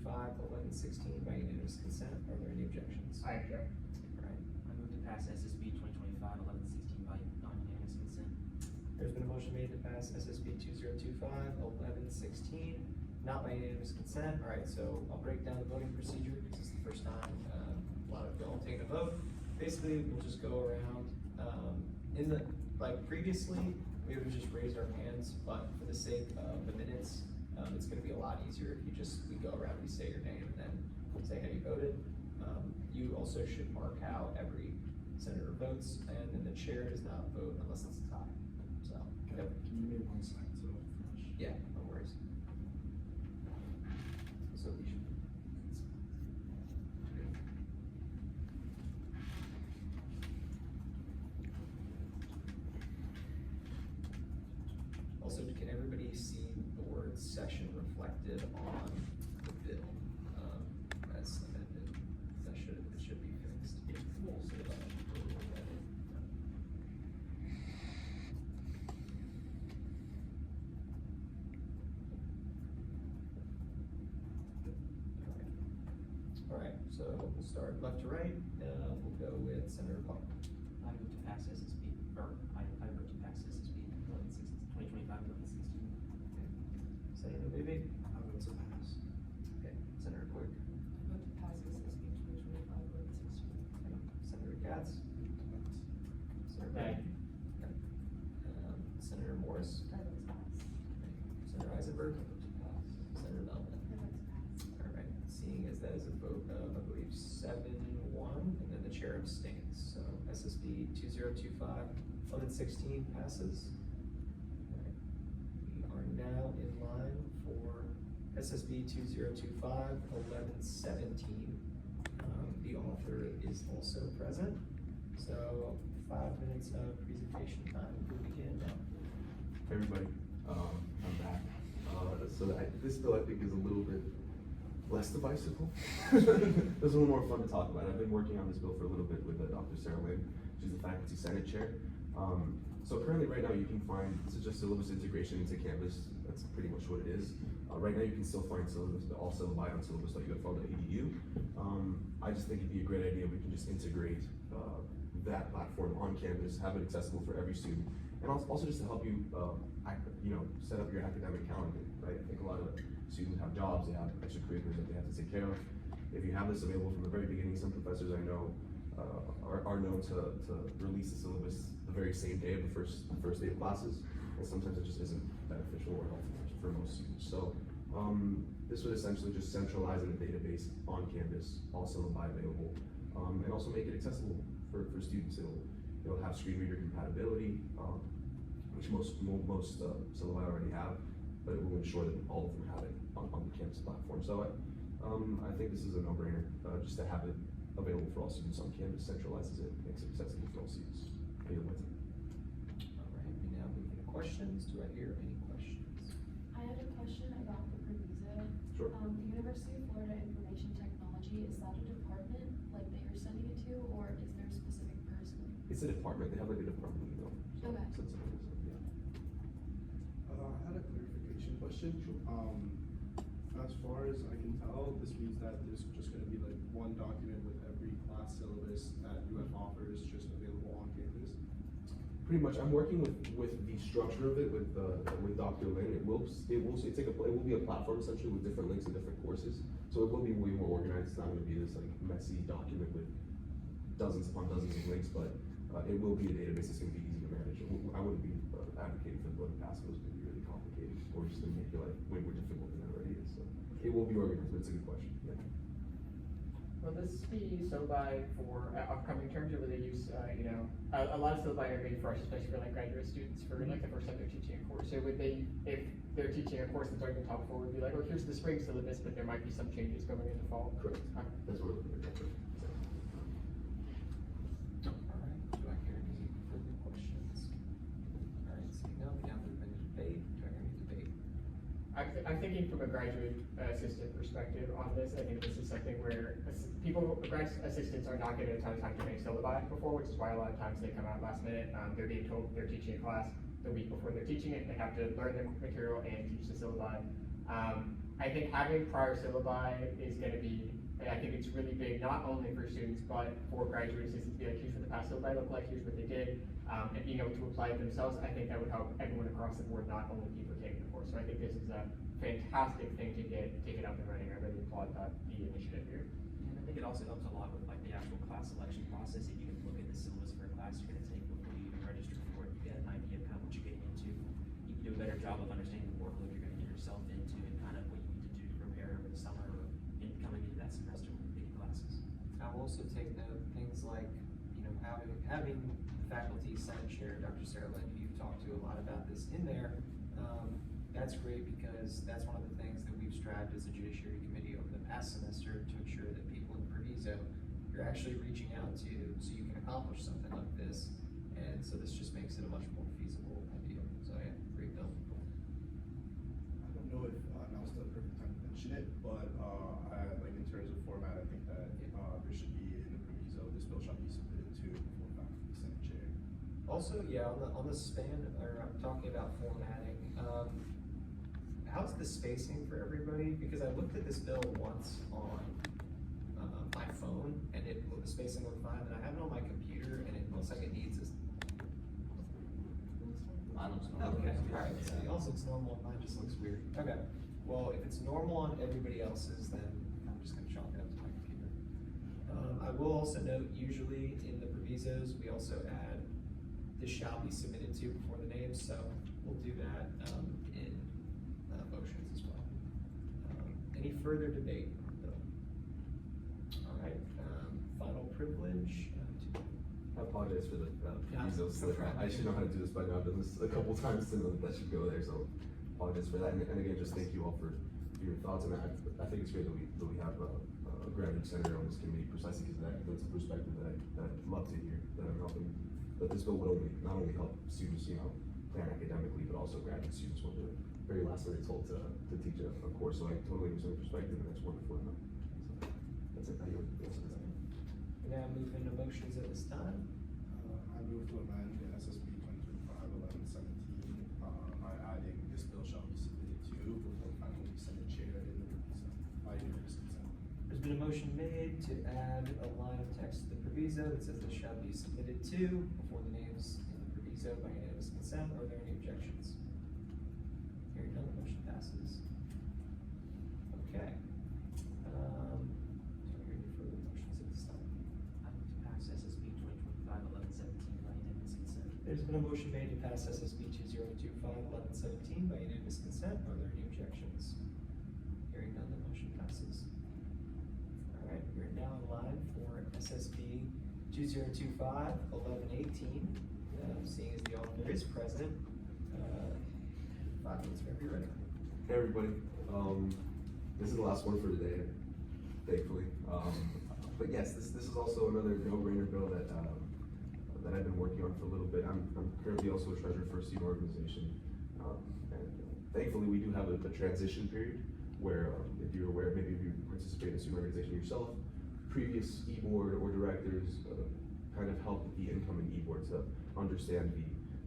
2025-1116 by unanimous consent. Are there any objections? I object. All right. I move to pass SSB 2025-1116 by non-unanimous consent. There's been a motion made to pass SSB 2025-1116, not by unanimous consent. All right, so I'll break down the voting procedure because it's the first time a lot of y'all taking a vote. Basically, we'll just go around. Previously, we would have just raised our hands, but for the sake of the minutes, it's gonna be a lot easier if we go around, we say your name, and then say how you voted. You also should mark how every senator votes, and then the chair does not vote unless it's a tie. So, yep. Can you make one slide so finish? Yeah, no worries. So we should. Also, can everybody see the word session reflected on the bill, as amended? It should be fixed. We'll see about it. All right, so we'll start left to right. We'll go with Senator Paul. I move to pass SSB, or I vote to pass SSB 2025-1116. Senator Bebe. I vote to pass. Okay. Senator Quick. I vote to pass SSB 2025-1116. Senator Katz. Senator Bragg. Okay. Senator Morris. Senator Eisenberg. Senator Melvin. All right. Seeing as that is a vote of, I believe, 7-1, and then the chair abstains. So SSB 2025-1116 passes. All right. We are now in line for SSB 2025-1117. The author is also present. So 5 minutes of presentation time will begin now. Hey everybody, I'm back. This bill I think is a little bit less divisive. It's a little more fun to talk about. I've been working on this bill for a little bit with Dr. Sarah Lynn. She's the faculty senate chair. So currently right now you can find, this is just syllabus integration into Canvas. That's pretty much what it is. Right now you can still find syllabus, all syllabi on syllabus.ufl.edu. I just think it'd be a great idea if we can just integrate that platform on Canvas, have it accessible for every student, and also just to help you, set up your academic calendar, right? I think a lot of students have jobs, they have extracurriculars that they have to take care of. If you have this available from the very beginning, some professors I know are known to release the syllabus the very same day of the first day of classes, and sometimes it just isn't beneficial or helpful for most students. So this would essentially just centralize in a database on Canvas, all syllabi available, and also make it accessible for students. It'll have screen reader compatibility, which most syllabi already have, but it will ensure that all of them have it on the Canvas platform. So I think this is a no-brainer, just to have it available for all students on campus, centralizes it, makes it accessible for all students. Any of my time. All right, we now move into questions. Do I hear any questions? I had a question about the Proviso. Sure. The University of Florida Information Technology, is that a department, like, that you're sending it to, or is there a specific person? It's a department, they have like a department email. So Okay. send something, so, yeah. I had a clarification question. As far as I can tell, this means that there's just gonna be like one document with every class syllabus that UF offers just available on campus. Pretty much, I'm working with the structure of it with Dr. Lin. It will be a platform essentially with different links and different courses. So it will be way more organized. It's not gonna be this like messy document with dozens upon dozens of links, but it will be a database that's gonna be easy to manage. I wouldn't be advocating for the voting pass. It was gonna be really complicated or just gonna make your life way more difficult than it already is. So it will be organized, but it's a good question. Yeah. Will this be SOBI for upcoming terms, or will they use, a lot of SOBI are made for us, especially for like graduate students, for like the first time they're teaching a course. So would they, if they're teaching a course that's already been taught before, would be like, oh, here's the spring syllabus, but there might be some changes going in the fall? Correct. Okay. That's what we're looking at. Exactly. All right, do I hear any further questions? All right, seeing none, we now move into debate. Do I hear any debate? I'm thinking from a graduate assistant perspective on this. I think this is something where grad assistants are not getting a ton of time to make syllabi before, which is why a lot of times they come out last minute. They're being told they're teaching a class the week before they're teaching it. They have to learn the material and teach the syllabi. I think having prior syllabi is going to be, and I think it's really big, not only for students, but for graduate assistants to be like, here's what the past syllabi look like, here's what they did, and being able to apply it themselves. I think that would help everyone across the board, not only people taking the course. So I think this is a fantastic thing to get up and running. I really applaud the initiative here. And I think it also helps a lot with like the actual class selection process. If you can look at the syllabus for a class you're gonna take before you even register for it, you get an idea of kind of what you're getting into. You can do a better job of understanding the workload you're gonna get yourself into and kind of what you need to do to prepare over the summer or in coming into that semester with big classes. I will also take note of things like, having the faculty senate chair, Dr. Sarah Lynn, who you've talked to a lot about this in there. That's great because that's one of the things that we've strived as a Judiciary Committee over the past semester to ensure that people in Proviso you're actually reaching out to so you can accomplish something like this. And so this just makes it a much more feasible idea. So yeah, great bill. I don't know if now's the perfect time to mention it, but like in terms of format, I think that there should be in the Proviso, this bill shall be submitted to before faculty senate chair. Also, yeah, on the SPAN, or I'm talking about formatting, how's the spacing for everybody? Because I looked at this bill once on my phone, and the spacing looked fine, and I have it on my computer, and it looks like it needs this. Okay, alright, so yours looks normal, mine just looks weird. Okay, well, if it's normal on everybody else's, then I'm just gonna chalk it up to my computer. I will also note, usually in the provisos, we also add, this shall be submitted to before the names, so we'll do that, in motions as well. Any further debate on the bill? Alright, final privilege, I apologize for the Yeah, provisos. no problem. I should know how to do this by now. I've done this a couple times to know that should go there, so apologize for that. And again, just thank you all for your thoughts. And I think it's great that we have a graduate senator on this committee precisely because that's a perspective that I'd love to hear, that I'm helping. But this bill would not only help students, plan academically, but also graduate students when they're very last minute told to teach a course. So I totally understand the perspective, and that's wonderful to know. So that's it. we now move into motions at this time. I move to amend the SSB 2025-1117 by adding this bill shall be submitted to before faculty senate chair in the Proviso by unanimous consent. There's been a motion made to add a line of text to the proviso that says this shall be submitted to before the names in the proviso by unanimous consent. Are there any objections? Hearing none, the motion passes. Okay. Do I hear any further motions at this time? I move to pass SSB 2025-1117 by unanimous consent. There's been a motion made to pass SSB 2025-1117 by unanimous consent. Are there any objections? Hearing none, the motion passes. All right, we're now in line for SSB 2025-1118. Seeing as the auditor is present, 5 minutes whenever you're ready. Hey everybody, this is the last one for today, thankfully. But yes, this is also another no-brainer bill that, that I've been working on for a little bit. I'm currently also a treasurer for a student organization. And thankfully, we do have a transition period where, if you're aware, maybe if you participate in a student organization yourself, previous e-board or directors kind of help the incoming e-board to understand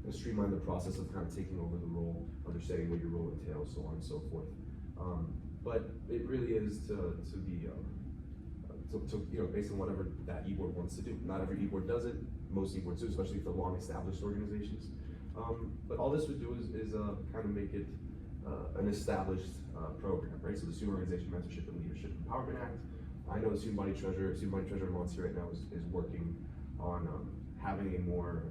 and streamline the process of kind of taking over the role, understanding what your role entails, so on and so forth. But it really is to be, you know, based on whatever that e-board wants to do. Not every e-board does it, most e-boards do, especially for long-established organizations. But all this would do is kind of make it an established program, right? So the Student Organization Mentorship and Leadership Empowerment Act. I know the Student Body Treasurer Monty right now is working on having a more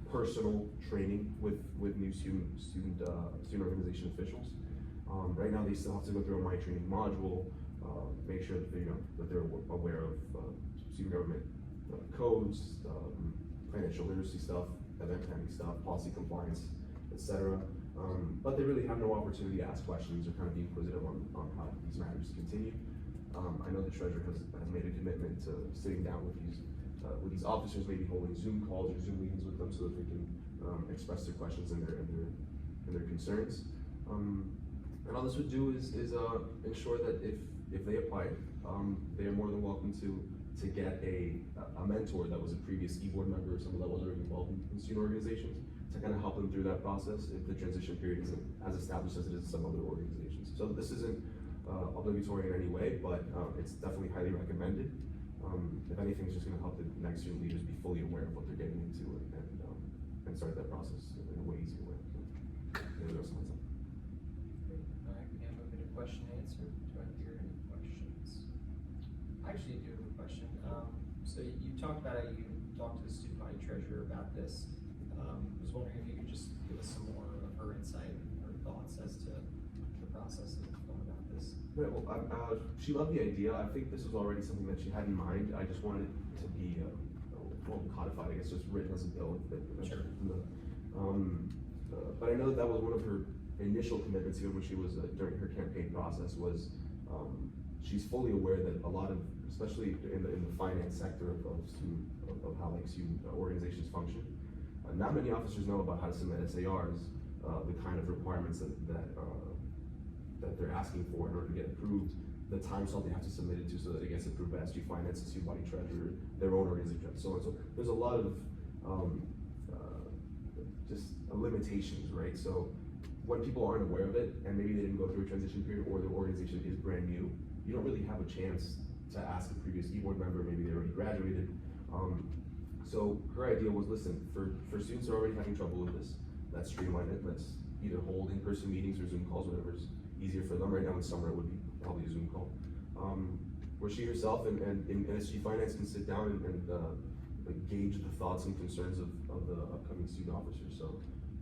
personal training with new student organization officials. Right now they still have to go through a My Training module, make sure that they're aware of student government codes, financial literacy stuff, event planning stuff, policy compliance, etc. But they really have no opportunity to ask questions or kind of be inquisitive on how these matters continue. I know the treasurer has made a commitment to sitting down with these officers, maybe holding Zoom calls or Zoom meetings with them so that they can express their questions and their concerns. And all this would do is ensure that if they apply, they are more than welcome to get a mentor that was a previous e-board member or someone that was already involved in student organizations to kind of help them through that process if the transition period isn't as established as it is in some other organizations. So this isn't obligatory in any way, but it's definitely highly recommended. If anything, it's just going to help the next student leaders be fully aware of what they're getting into and start that process in a way easier way. Maybe that's something. All right, we can move into question and answer. Do I hear any questions? I actually do have a question. So you talked about how you talked to the student body treasurer about this. I was wondering if you could just give us some more of her insight or thoughts as to the process of going about this. Yeah, well, she loved the idea. I think this was already something that she had in mind. I just wanted it to be codified, I guess, just written as a bill. Sure. But I know that was one of her initial commitments, even when she was during her campaign process, was she's fully aware that a lot of, especially in the finance sector of how like student organizations function, not many officers know about how to submit SARs, the kind of requirements that they're asking for in order to get approved, the time slot they have to submit it to so that it gets approved by SG Finance, the student body treasurer, their own organization, so on. So there's a lot of just limitations, right? So when people aren't aware of it, and maybe they didn't go through a transition period, or their organization is brand new, you don't really have a chance to ask a previous e-board member, maybe they already graduated. So her idea was, listen, for students who are already having trouble with this, let's streamline it, let's either hold in-person meetings or Zoom calls, whatever's easier for them. Right now in summer, it would be probably a Zoom call. Where she herself and SG Finance can sit down and gauge the thoughts and concerns of the upcoming student officers. So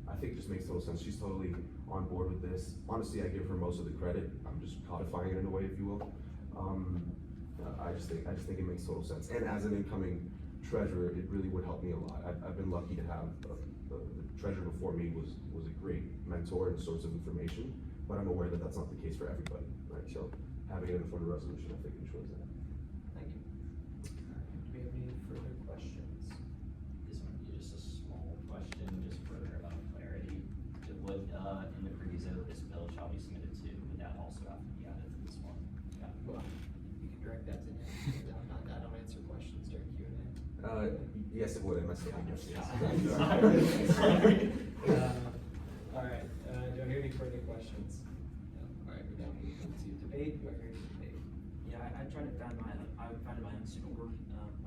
I think it just makes total sense. She's totally on board with this. Honestly, I give her most of the credit. I'm just codifying it in a way, if you will. I just think it makes total sense. And as an incoming treasurer, it really would help me a lot. I've been lucky to have the treasurer before me was a great mentor and source of information, but I'm aware that that's not the case for everybody, right? So having it in front of the resolution, I think, ensures that. Thank you. Do we have any further questions? This might be just a small question, just for clarity. Would, in the proviso of this bill shall be submitted to, would that also have to be added to this one? Yeah. Well, you can direct that to him. I don't answer questions during Q&A. Yes, it would. I must have yes. Sorry. All right, do I hear any further questions? No. All right, we're now moving to debate. Do I hear any debate? Yeah, I tried to find my own student org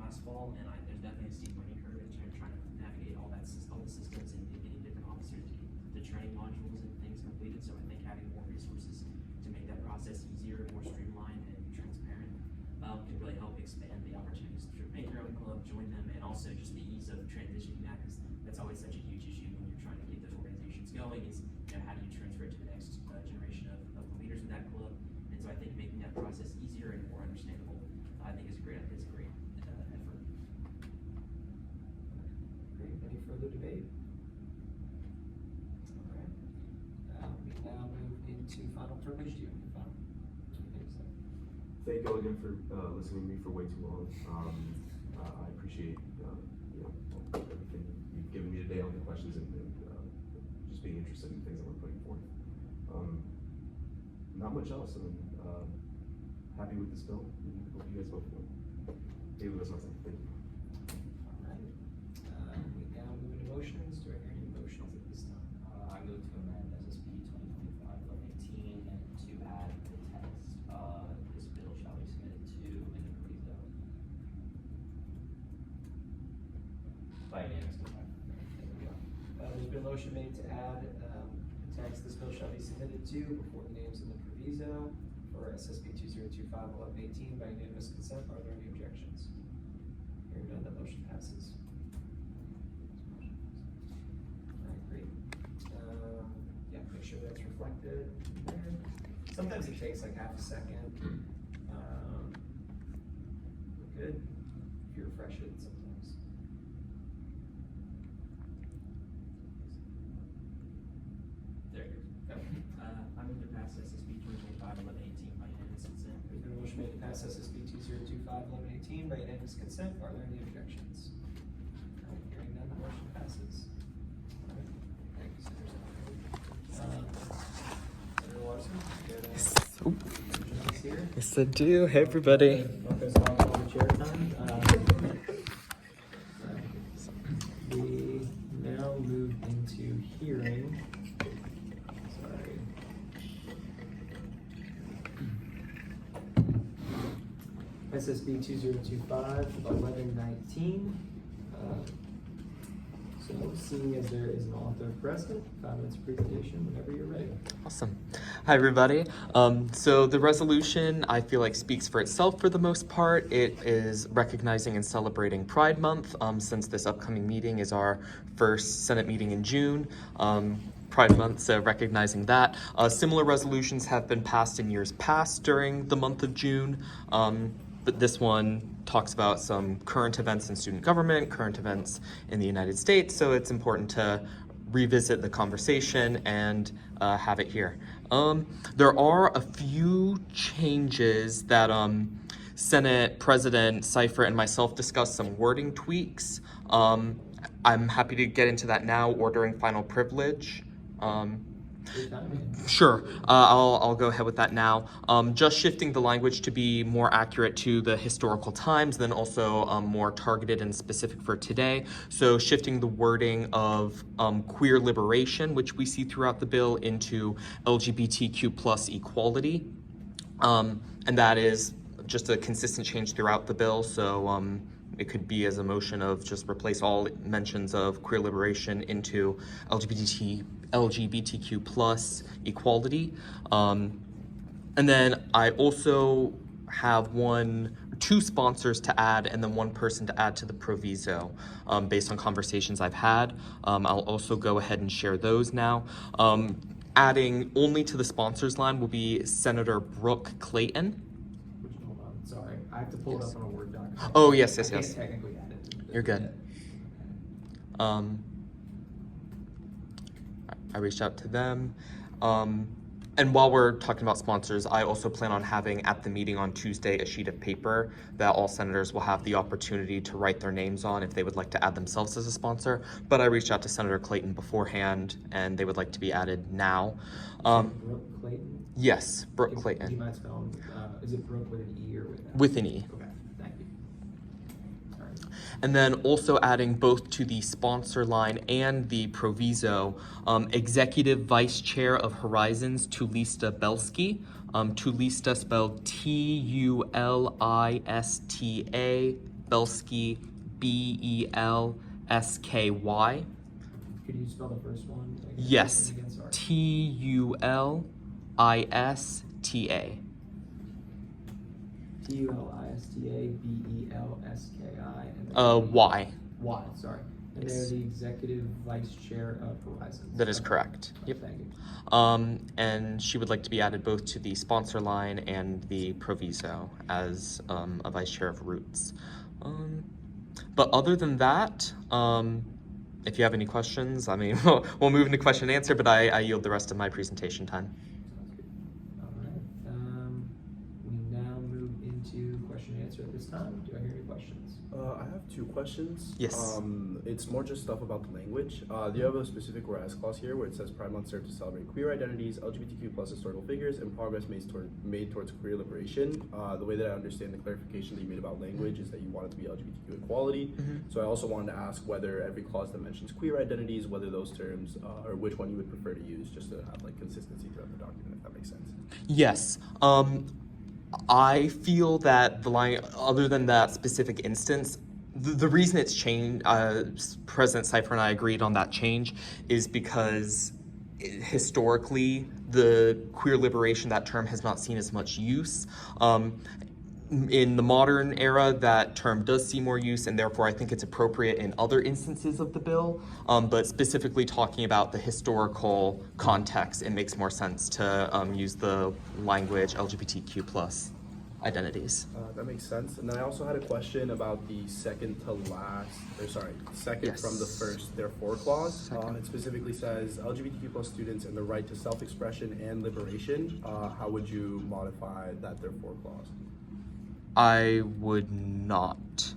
last fall, and there's definitely a steep learning curve in trying to navigate all the systems and getting different officers to get the training modules and things completed. So I think having more resources to make that process easier, more streamlined, and transparent can really help expand the opportunities to make your own club, join them, and also just the ease of transitioning that, because that's always such a huge issue when you're trying to get those organizations going. Is how do you transfer it to the next generation of leaders in that club? And so I think making that process easier and more understandable, I think is a great effort. Great, any further debate? All right, we now move into final privilege. Do you have any final? Anything to say? thank you all again for listening to me for way too long. I appreciate everything you've given me today on the questions and just being interested in things that we're putting forth. Not much else. I'm happy with this bill. Hope you guys vote for it. David, that's nothing. Thank you. All right. We now move into motions. Do I hear any motions at this time? I move to amend SSP 2025-1118 to add the text, this bill shall be submitted to in the proviso. By unanimous consent. There we go. There's been a motion made to add the text, this bill shall be submitted to before the names in the proviso for SSP 2025-1118 by unanimous consent. Are there any objections? Hearing none, that motion passes. All right, great. Yeah, make sure that's reflected there. Sometimes it takes like half a second. We're good. If you refresh it sometimes. There it goes. I move to pass SSB 2025-1118 by unanimous consent. There's been a motion made to pass SSB 2025-1118 by unanimous consent. Are there any objections? All right, hearing none, the motion passes. All right, thank you, Senator Larson. Here. Yes, I do. Hey, everybody. Focus on all the chair time. We now move into hearing. Sorry. SSB 2025-1119. So seeing as there is an author present, 5 minutes presentation whenever you're ready. Awesome. Hi, everybody. So the resolution, I feel like, speaks for itself for the most part. It is recognizing and celebrating Pride Month, since this upcoming meeting is our first Senate meeting in June. Pride Month, so recognizing that. Similar resolutions have been passed in years past during the month of June, but this one talks about some current events in student government, current events in the United States, so it's important to revisit the conversation and have it here. There are a few changes that Senate President Seifert and myself discussed, some wording tweaks. I'm happy to get into that now or during final privilege. Sure, I'll go ahead with that now. Just shifting the language to be more accurate to the historical times, then also more targeted and specific for today. So shifting the wording of queer liberation, which we see throughout the bill, into LGBTQ+ equality. And that is just a consistent change throughout the bill. So it could be as a motion of just replace all mentions of queer liberation into LGBTQ+ equality. And then I also have two sponsors to add and then one person to add to the proviso based on conversations I've had. I'll also go ahead and share those now. Adding only to the sponsors line will be Senator Brooke Clayton. Hold on, sorry. I have to pull it up on a Word document. Oh, yes. I can't technically add it. You're good. I reached out to them. And while we're talking about sponsors, I also plan on having at the meeting on Tuesday a sheet of paper that all senators will have the opportunity to write their names on if they would like to add themselves as a sponsor. But I reached out to Senator Clayton beforehand and they would like to be added now. Brooke Clayton? Yes, Brooke Clayton. Do you mind spelling, is it Brooke with an E or with an? With an E. Okay, thank you. All right. And then also adding both to the sponsor line and the proviso, Executive Vice Chair of Horizons, Tulista Belsky. Tulista spelled T-U-L-I-S-T-A, Belsky, B-E-L-S-K-Y. Could you spell the first one? Yes, Again, sorry. T-U-L-I-S-T-A. Tulista-Belski. Y. Y, sorry. And Yes. they're the Executive Vice Chair of Horizons. That is correct. Yep. Thank you. And she would like to be added both to the sponsor line and the proviso as a vice chair of Roots. But other than that, if you have any questions, I mean, we'll move into question and answer, but I yield the rest of my presentation time. Sounds good. All right. We now move to question and answer at this time. Do I hear any questions? I have two questions. Yes. It's more just stuff about the language. Do you have a specific whereas clause here where it says Pride Month served to celebrate queer identities, LGBTQ plus historical figures, and progress made towards queer liberation? The way that I understand the clarification that you made about language is that you want it to be LGBTQ equality. So I also wanted to ask whether every clause that mentions queer identities, whether those terms, or which one you would prefer to use, just to have like consistency throughout the document, if that makes sense. Yes. I feel that the line, other than that specific instance, the reason it's changed, President Cipher and I agreed on that change, is because historically the queer liberation, that term has not seen as much use. In the modern era, that term does see more use, and therefore I think it's appropriate in other instances of the bill, but specifically talking about the historical context, it makes more sense to use the language LGBTQ plus identities. That makes sense. And then I also had a question about the second from the first, therefore clause. It specifically says LGBTQ plus students and the right to self-expression and liberation. How would you modify that therefore clause? I would not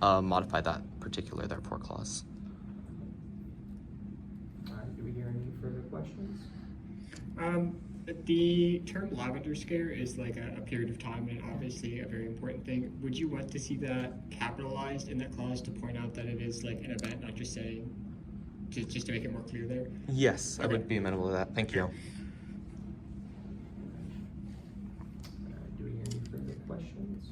modify that particular therefore clause. All right, do we hear any further questions? The term lavender scare is like a period of time and obviously a very important thing. Would you want to see that capitalized in that clause to point out that it is like an event, not just saying, just to make it more clear there? Yes, I Okay. would be amenable to that. Thank you. Do we hear any further questions?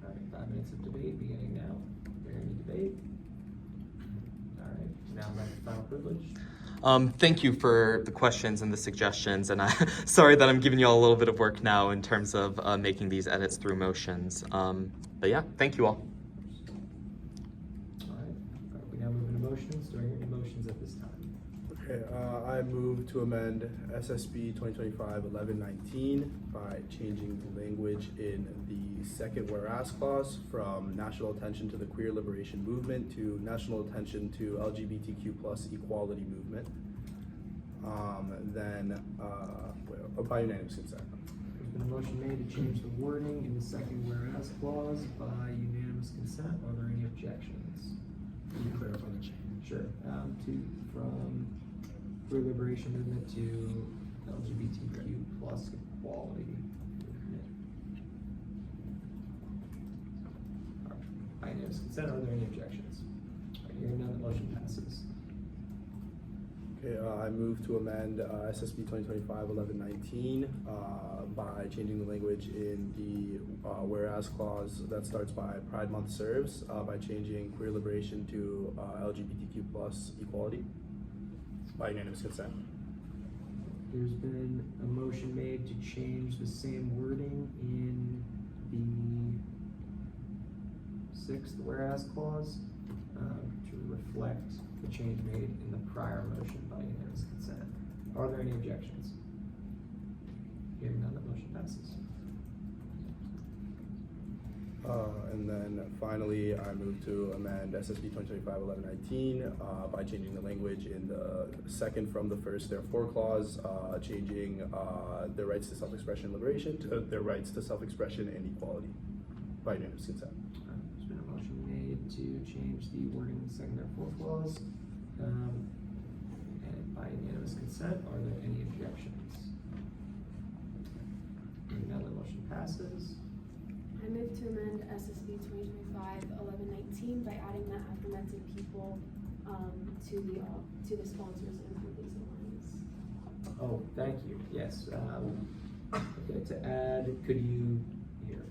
All right, 5 minutes of debate beginning now. Is there any debate? All right, now back to final privilege. Thank you for the questions and the suggestions, and sorry that I'm giving you all a little bit of work now in terms of making these edits through motions. But yeah, thank you all. All right, we now move into motions. Do I hear any motions at this time? Okay, I move to amend SSB 2025-1119 by changing the language in the second whereas clause from national attention to the queer liberation movement to national attention to LGBTQ plus equality movement. By unanimous consent. There's been a motion made to change the wording in the second whereas clause by unanimous consent. Are there any objections? Can you clarify the change? Sure. From queer liberation movement to LGBTQ plus equality movement. All right. By unanimous consent, are there any objections? All right, hearing none, the motion passes. Okay, I move to amend SSB 2025-1119 by changing the language in the whereas clause that starts by Pride Month serves by changing queer liberation to LGBTQ plus equality by unanimous consent. There's been a motion made to change the same wording in the sixth whereas clause to reflect the change made in the prior motion by unanimous consent. Are there any objections? Hearing none, the motion passes. And then finally, I move to amend SSB 2025-1119 by changing the language in the second from the first therefore clause, changing their rights to self-expression and liberation to their rights to self-expression and equality by unanimous consent. There's been a motion made to change the wording in the second therefore clause, and by unanimous consent. Are there any objections? Hearing none, the motion passes. I move to amend SSB 2025-1119 by adding that aforementioned people to the sponsors and for these alliance. Oh, thank you. Yes. Okay, to add, could you here?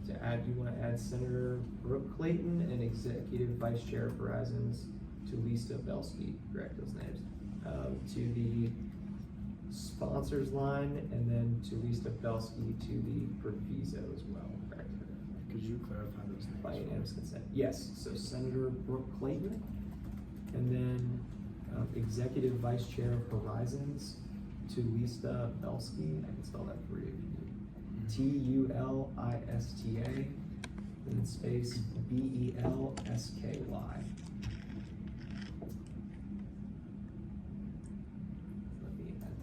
To add, you want to add Senator Brooke Clayton and Executive Vice Chair of Horizons to Lisa Belsky, correct those names, to the sponsors line, and then to Lisa Belsky to the proviso as well, correct? Could you clarify those names? By unanimous consent. Yes, so Senator Brooke Clayton, and then Executive Vice Chair of Horizons to Lisa Belsky. I can spell that for you if you need. T-U-L-I-S-T-A, and then space B-E-L-S-K-Y. Let me add that.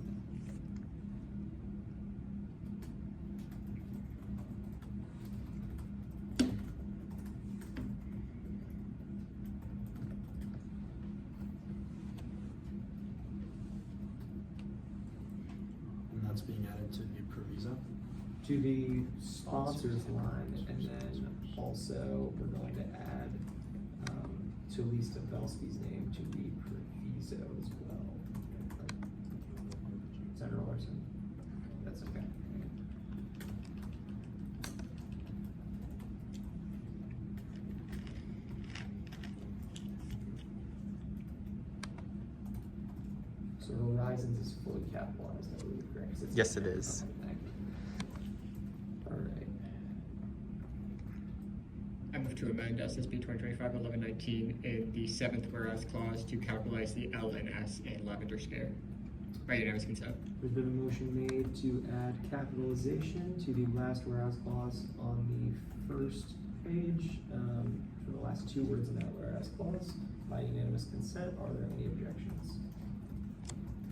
that's being added to the proviso? To the sponsors line, and then also we're going to add, to Lisa Belsky's name to the proviso as well. Senator Larson, that's okay. So Horizons is fully capitalized, I believe, correct? 'Cause it's- Yes, it is. Okay, thank you. All right. I move to amend SSB 2025-1119 in the 7th whereas clause to capitalize the L and S in Lavender Scare. By unanimous consent. There's been a motion made to add capitalization to the last whereas clause on the first page, for the last two words in that whereas clause. By unanimous consent, are there any objections?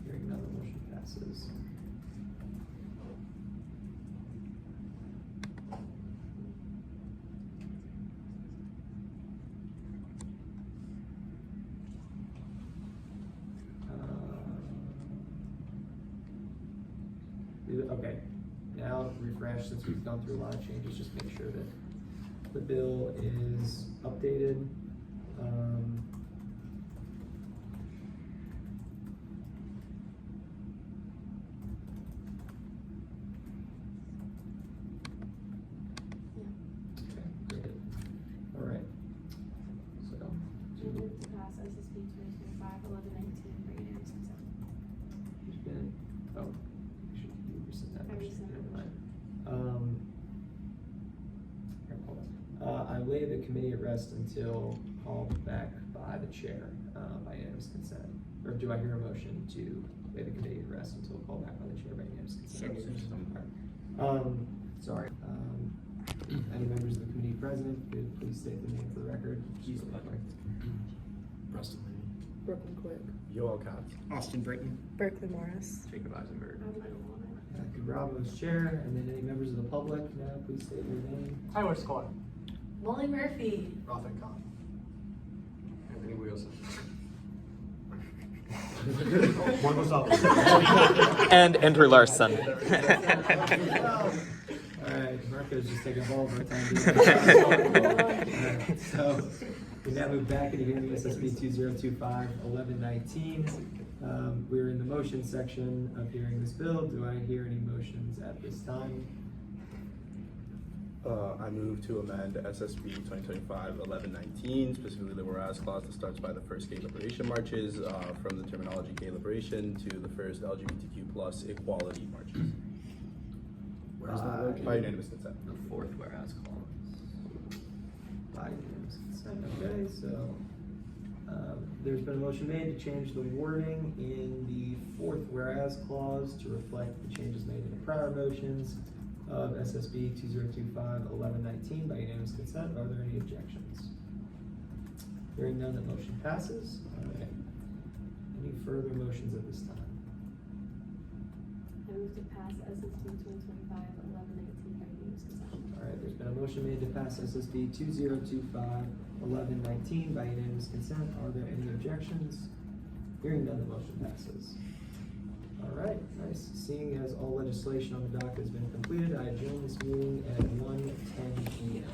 Hearing none, the motion passes. Okay, now refresh, since we've gone through a lot of changes, just make sure that the bill is updated. Okay, great. All right. So, I move to pass SSB 2025-1119 for unanimous consent. there's been, oh, actually, you rescind that I motion. rescind that Never mind. Here, hold on. I lay the committee at rest until called back by the chair, by unanimous consent. Or do I hear a motion to lay the committee at rest until called back by the chair by unanimous consent? Sorry, any members of the committee present, could please state the name for the record? Preston Lee. Brooklyn Quick. Yoel Katz. Austin Britton. Berkeley Morris. Jacob Eisenberg. I don't want it. Matthew Bravo as chair, and then any members of the public, now please state your name. Tyler Scott. Molly Murphy. Rafik Khan. Anthony Wilson. One was up. And Andrew Larson. Alright, Marco's just taking all of our time. Alright, so, we now move back into hearing SSB 2025-1119. We're in the motion section of hearing this bill. Do I hear any motions at this time? I move to amend SSB 2025-1119, specifically the whereas clause that starts by the first gay liberation marches, from the terminology gay liberation to the first LGBTQ+ equality marches. Where's that By located? By unanimous consent. The fourth whereas clause. By unanimous consent, okay, so, there's been a motion made to change the wording in the fourth whereas clause to reflect the changes made in the prior motions of SSB 2025-1119 by unanimous consent. Are there any objections? Hearing none, the motion passes. All right. Any further motions at this time? I move to pass SSB 2025-1119 by unanimous consent. All right, there's been a motion made to pass SSB 2025-1119 by unanimous consent. Are there any objections? Hearing none, the motion passes. All right, nice. Seeing as all legislation on the docket has been completed, I adjourn this meeting at 1:10 p.m.